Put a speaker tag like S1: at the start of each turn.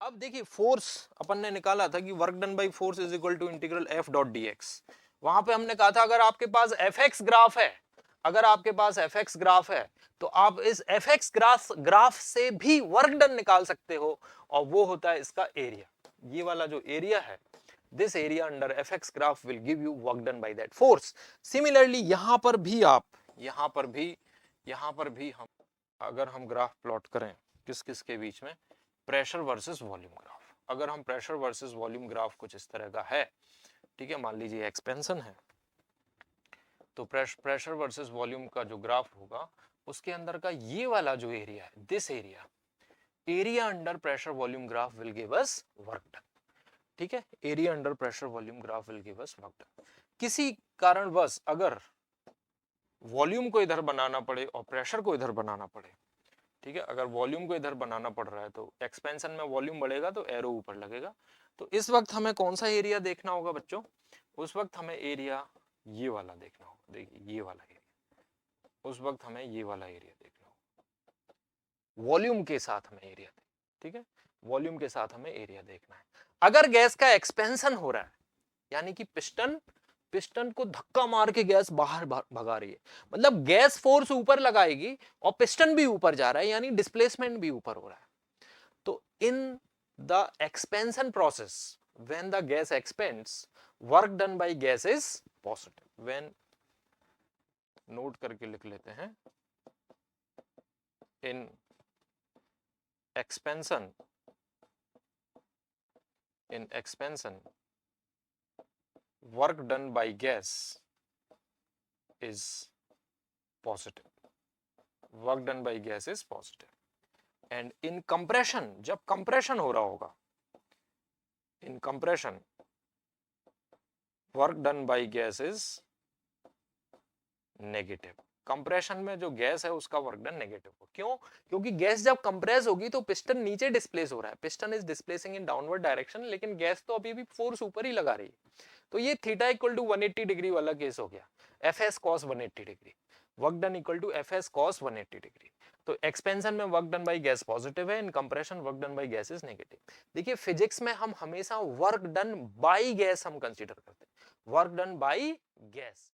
S1: अब देखिए फोर्स अपन ने निकाला था कि work done by force is equal to integral F dot D X. वहां पे हमने कहा था अगर आपके पास एफ एक्स ग्राफ है, अगर आपके पास एफ एक्स ग्राफ है तो आप इस एफ एक्स ग्राफ से भी वर्क डन निकाल सकते हो, और वो होता है इसका एरिया। ये वाला जो एरिया है, this area under F x graph will give you work done by that force. Similarly यहां पर भी आप, यहां पर भी हम अगर हम ग्राफ प्लॉट करें किस किस के बीच में, प्रेशर वर्सेस वॉल्यूम ग्राफ। अगर हम प्रेशर वर्सेस वॉल्यूम ग्राफ कुछ इस तरह का है, ठीक है, मान लीजिए एक्सपेंशन है, तो प्रेशर वर्सेस वॉल्यूम का जो ग्राफ होगा उसके अंदर का ये वाला जो एरिया है, this area under pressure volume graph will give us work done. ठीक है, area under pressure volume graph will give us work done. किसी कारणवश अगर वॉल्यूम को इधर बनाना पड़े और प्रेशर को इधर बनाना पड़े, ठीक है, अगर वॉल्यूम को इधर बनाना पड़ रहा है तो एक्सपेंशन में वॉल्यूम बढ़ेगा तो एरो ऊपर लगेगा। तो इस वक्त हमें कौन सा एरिया देखना होगा बच्चों? उस वक्त हमें एरिया ये वाला देखना होगा। देखिए ये वाला एरिया, उस वक्त हमें ये वाला एरिया देखना होगा, वॉल्यूम के साथ हमें एरिया, ठीक है, वॉल्यूम के साथ हमें एरिया देखना है। अगर गैस का एक्सपेंशन हो रहा है, यानी कि पिस्टन को धक्का मार के गैस बाहर भगा रही है, मतलब गैस फोर्स ऊपर लगाएगी और पिस्टन भी ऊपर जा रहा है, यानी डिस्प्लेसमेंट भी ऊपर हो रहा है। तो in the expansion process, when the gas expends, work done by gas is positive. When, note करके लिख लेते हैं, in expansion, work done by gas is positive, work done by gas is positive, and in compression, जब compression हो रहा होगा, in compression work done by gas is negative। Compression में जो गैस है उसका वर्क डन नेगेटिव हो, क्यों? क्योंकि गैस जब कंप्रेस होगी तो पिस्टन नीचे डिस्प्लेस हो रहा है, piston is displacing in downward direction, लेकिन गैस तो अभी भी फोर्स ऊपर ही लगा रही है। तो ये थीटा इक्वल टू 180 डिग्री वाला केस हो गया, F S cos 180 degree, work done equal to F S cos 180 degree. तो एक्सपेंशन में work done by gas positive है, in compression work done by gas is negative. देखिए physics में हम हमेशा वर्क डन बाय गैस हम consider करते हैं, वर्क डन बाय गैस।